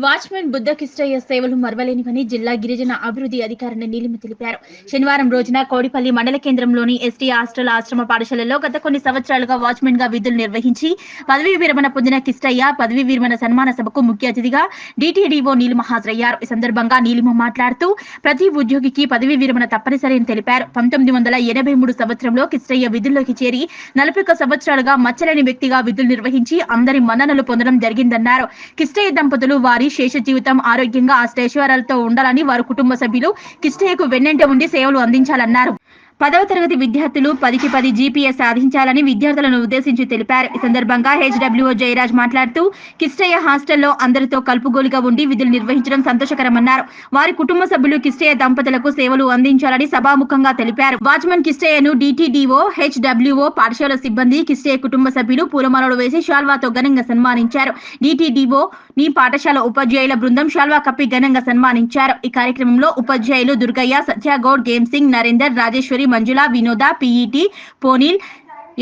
Watchman బుద్ధకిష్టయ్య సేవలు మరవలేనివని జిల్లా గిరిజన అభివృద్ధి అధికారిని నీలిమ తెలిపారు. శనివారం రోజున కోడిపల్లి మండల కేంద్రంలోని ఎస్టీ హాస్టల్ ఆశ్రమ పాఠశాలలో గత కొన్ని సంవత్సరాలుగా వాచ్మెన్ గా విధులు నిర్వహించి పదవీ విరమణ పొందిన కిష్టయ్య పదవీ విరమణ సన్మాన సభకు ముఖ్య అతిథిగా డిటిడిఓ నీలిమ హాజరయ్యారు. ఈ సందర్భంగా నీలిమ మాట్లాడుతూ ప్రతి ఉద్యోగికి పదవీ విరమణ తప్పనిసరి అని తెలిపారు. 1983 సంవత్సరంలో కిష్టయ్య విధుల్లోకి చేరి 41 సంవత్సరాలుగా మచ్చలేని వ్యక్తిగా విధులు నిర్వహించి అందరి మన్ననలు పొందడం జరిగిందన్నారు. కిష్టయ్య దంపతులు వారి శేష జీవితం ఆరోగ్యంగా అష్టైశ్వర్యాలతో ఉండాలని వారి కుటుంబ సభ్యులు కిష్టయ్యకు వెన్నంటే ఉండి సేవలు అందించాలన్నారు. 10వ తరగతి విద్యార్థులు 10కి 10 జీపీఎస్ సాధించాలని విద్యార్థులను ఉద్దేశించి తెలిపారు. ఈ సందర్భంగా హెచ్డబ్ల్యూఓ జయరాజ్ మాట్లాడుతూ కిష్టయ్య హాస్టల్లో అందరితో కలుపుగోలుగా ఉండి విధులు నిర్వహించడం సంతోషకరమన్నారు. వారి కుటుంబ సభ్యులు కిష్టయ్య దంపతులకు సేవలు అందించాలని సభాముఖంగా తెలిపారు. వాచ్మెన్ కిష్టయ్యను డిటిడిఓ హెచ్డబ్ల్యూఓ పాఠశాల సిబ్బంది కిష్టయ్య కుటుంబ సభ్యులు పూలమాలలు వేసి శాల్వాతో ఘనంగా సన్మానించారు. డిటిడిఓ నీ పాఠశాల ఉపాధ్యాయుల బృందం శాల్వా కప్పి ఘనంగా సన్మానించారు. ఈ కార్యక్రమంలో ఉపాధ్యాయులు దుర్గయ్య, సత్యగౌడ్, గేమ్ సింగ్, నరేందర్, రాజేశ్వరి, మంజుల, వినోద, పిఈటి, పోనీల్,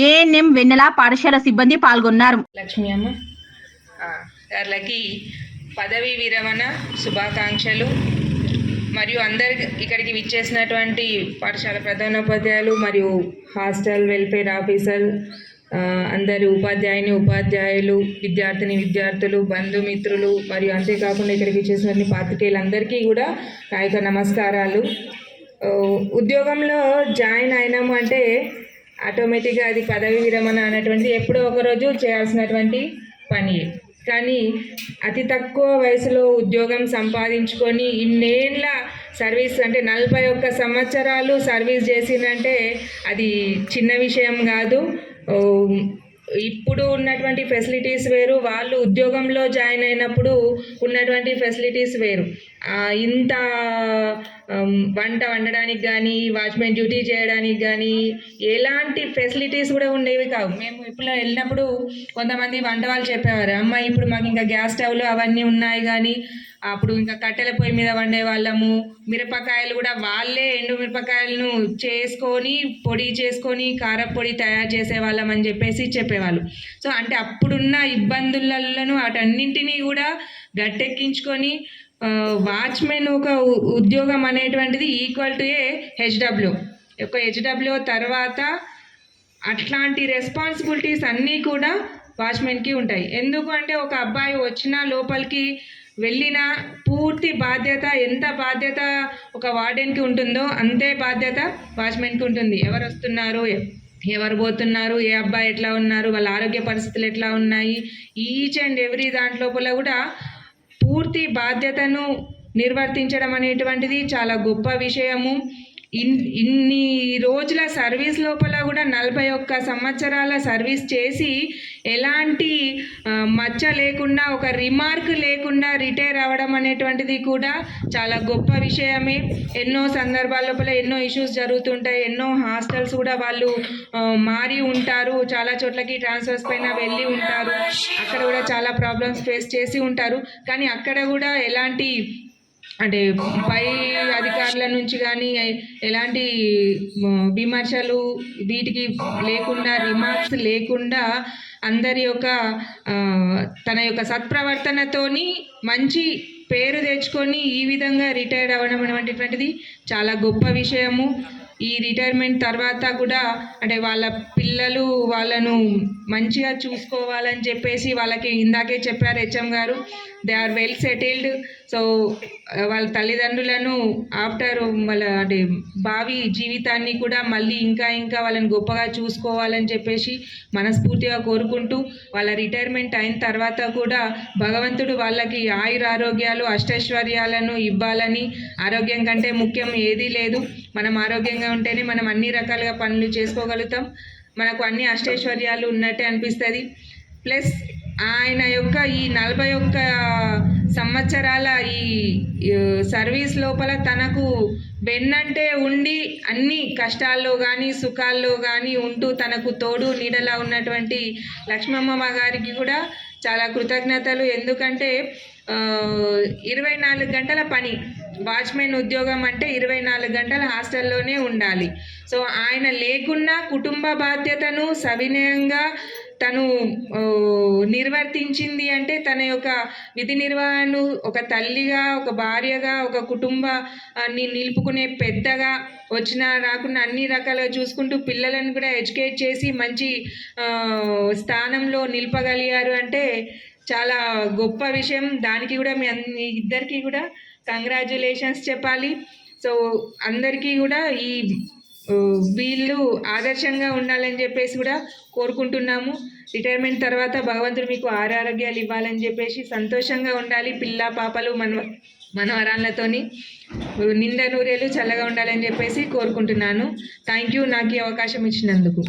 ఏఎన్ఎం, వెన్నెల పాఠశాల సిబ్బంది పాల్గొన్నారు. లక్ష్మీ అమ్మ గారికి పదవీ విరమణ శుభాకాంక్షలు. మరియు అందరి ఇక్కడికి విచ్చేసినటువంటి పాఠశాల ప్రధానోపాధ్యాయులు మరియు హాస్టల్ వెల్ఫేర్ ఆఫీసర్, అందరి ఉపాధ్యాయులు, విద్యార్థులు, బంధుమిత్రులు మరియు అంతేకాకుండా ఇక్కడికి విచ్చేసిన పాత్రికేయులందరికీ కూడా నా యొక్క నమస్కారాలు. ఉద్యోగంలో జాయిన్ అయినాము అంటే ఆటోమేటిక్గా అది పదవి విరమణ అనేటువంటిది ఎప్పుడో ఒకరోజు చేయాల్సినటువంటి పని. కానీ అతి తక్కువ వయసులో ఉద్యోగం సంపాదించుకొని ఇన్నేళ్ళ సర్వీస్ అంటే 41 సంవత్సరాలు సర్వీస్ చేసిందంటే అది చిన్న విషయం కాదు. ఇప్పుడు ఉన్నటువంటి ఫెసిలిటీస్ వేరు, వాళ్ళు ఉద్యోగంలో జాయిన్ అయినప్పుడు ఉన్నటువంటి ఫెసిలిటీస్ వేరు. ఇంత వంట వండడానికి కానీ, వాచ్మెన్ డ్యూటీ చేయడానికి కానీ ఎలాంటి ఫెసిలిటీస్ కూడా ఉండేవి కావు. మేము ఇప్పుడు వెళ్ళినప్పుడు కొంతమంది వంట వాళ్ళు చెప్పేవారు, అమ్మ ఇప్పుడు మాకు ఇంకా గ్యాస్ స్టవ్లు అవన్నీ ఉన్నాయి, కానీ అప్పుడు ఇంకా కట్టెల పొయ్యి మీద వండే వాళ్ళము. మిరపకాయలు కూడా వాళ్ళే ఎండు మిరపకాయలను చేసుకొని పొడి చేసుకొని కారపొడి తయారు చేసేవాళ్ళం అని చెప్పేవాళ్ళు. సో అంటే అప్పుడున్న ఇబ్బందులను వాటన్నింటినీ కూడా గట్టెక్కించుకొని వాచ్మెన్ ఒక ఉద్యోగం అనేటువంటిది ఈక్వల్ టు ఏ హెచ్డబ్ల్యూ. ఒక హెచ్డబ్ల్యూ తర్వాత అట్లాంటి రెస్పాన్సిబిలిటీస్ అన్నీ కూడా వాచ్మెన్కి ఉంటాయి. ఎందుకు అంటే ఒక అబ్బాయి వచ్చిన లోపలికి వెళ్ళిన పూర్తి బాధ్యత, ఎంత బాధ్యత ఒక వార్డెన్కి ఉంటుందో అంతే బాధ్యత వాచ్మెన్కి ఉంటుంది. ఎవరు వస్తున్నారు, ఎవరు పోతున్నారు, ఏ అబ్బాయి ఎట్లా ఉన్నారు, వాళ్ళ ఆరోగ్య పరిస్థితులు ఎట్లా ఉన్నాయి, ఈచ్ అండ్ ఎవ్రీ దాంట్లోపల కూడా పూర్తి బాధ్యతను నిర్వర్తించడం అనేటువంటిది చాలా గొప్ప విషయము. ఇన్ని రోజుల సర్వీస్ లోపల కూడా 41 సంవత్సరాల సర్వీస్ చేసి ఎలాంటి మచ్చ లేకుండా, ఒక రిమార్క్ లేకుండా రిటైర్ అవ్వడం అనేటువంటిది కూడా చాలా గొప్ప విషయమే. ఎన్నో సందర్భాల లోపల ఎన్నో ఇష్యూస్ జరుగుతుంటాయి, ఎన్నో హాస్టల్స్ కూడా వాళ్ళు మారి ఉంటారు, చాలా చోట్లకి ట్రాన్స్ఫర్స్ పైన వెళ్ళి ఉంటారు, అక్కడ కూడా చాలా ప్రాబ్లమ్స్ ఫేస్ చేసి ఉంటారు. కానీ అక్కడ కూడా ఎలాంటి అంటే పై అధికారుల నుంచి కానీ ఎలాంటి విమర్శలు వీటికి లేకుండా, రిమార్క్స్ లేకుండా అందరి యొక్క తన యొక్క సత్ప్రవర్తనతోని మంచి పేరు తెచ్చుకొని ఈ విధంగా రిటైర్ అవ్వడం అనేటువంటిది చాలా గొప్ప విషయము. ఈ రిటైర్మెంట్ తర్వాత కూడా అంటే వాళ్ళ పిల్లలు వాళ్ళను మంచిగా చూసుకోవాలని చెప్పేసి వాళ్ళకి ఇందాకే చెప్పారు హెచ్ఎం గారు, they are well settled. So వాళ్ళ తల్లిదండ్రులను ఆఫ్టర్ వాళ్ళ అంటే భావి జీవితాన్ని కూడా మళ్ళీ ఇంకా వాళ్ళని గొప్పగా చూసుకోవాలని చెప్పేసి మనస్ఫూర్తిగా కోరుకుంటూ, వాళ్ళ రిటైర్మెంట్ అయిన తర్వాత కూడా భగవంతుడు వాళ్ళకి ఆయురారోగ్యాలు అష్టైశ్వర్యాలను ఇవ్వాలని. ఆరోగ్యం కంటే ముఖ్యం ఏదీ లేదు. మనం ఆరోగ్యంగా ఉంటేనే మనం అన్ని రకాలుగా పనులు చేసుకోగలుగుతాం, మనకు అన్ని అష్టైశ్వర్యాలు ఉన్నట్టే అనిపిస్తుంది. ప్లస్ ఆయన యొక్క ఈ 41 సంవత్సరాల ఈ సర్వీస్ లోపల తనకు వెన్నంటే ఉండి అన్ని కష్టాల్లో కానీ సుఖాల్లో కానీ ఉంటూ తనకు తోడు నీడలా ఉన్నటువంటి లక్ష్మమ్మ గారికి కూడా చాలా కృతజ్ఞతలు. ఎందుకంటే 24 గంటల పని, వాచ్మెన్ ఉద్యోగం అంటే 24 గంటల హాస్టల్లోనే ఉండాలి. సో ఆయన లేకున్నా కుటుంబ బాధ్యతను సవినయంగా తను నిర్వర్తించింది అంటే తన యొక్క విధి నిర్వహణను ఒక తల్లిగా, ఒక భార్యగా, ఒక కుటుంబాన్ని నిలుపుకునే పెద్దగా వచ్చినా రాకుండా అన్ని రకాలుగా చూసుకుంటూ పిల్లలను కూడా ఎడ్యుకేట్ చేసి మంచి స్థానంలో నిలపగలిగారు అంటే చాలా గొప్ప విషయం. దానికి కూడా మీ ఇద్దరికి కూడా కంగ్రాచ్యులేషన్స్ చెప్పాలి. సో అందరికీ కూడా ఈ వీళ్ళు ఆదర్శంగా ఉండాలని చెప్పేసి కూడా కోరుకుంటున్నాము. రిటైర్మెంట్ తర్వాత భగవంతుడు మీకు ఆరోగ్యాలు ఇవ్వాలని చెప్పేసి సంతోషంగా ఉండాలి. పిల్ల పాపలు మనవరాళ్ళతోని నిండా నూరేళ్ళు చల్లగా ఉండాలని చెప్పేసి కోరుకుంటున్నాను. థ్యాంక్ యూ నాకు ఈ అవకాశం ఇచ్చినందుకు.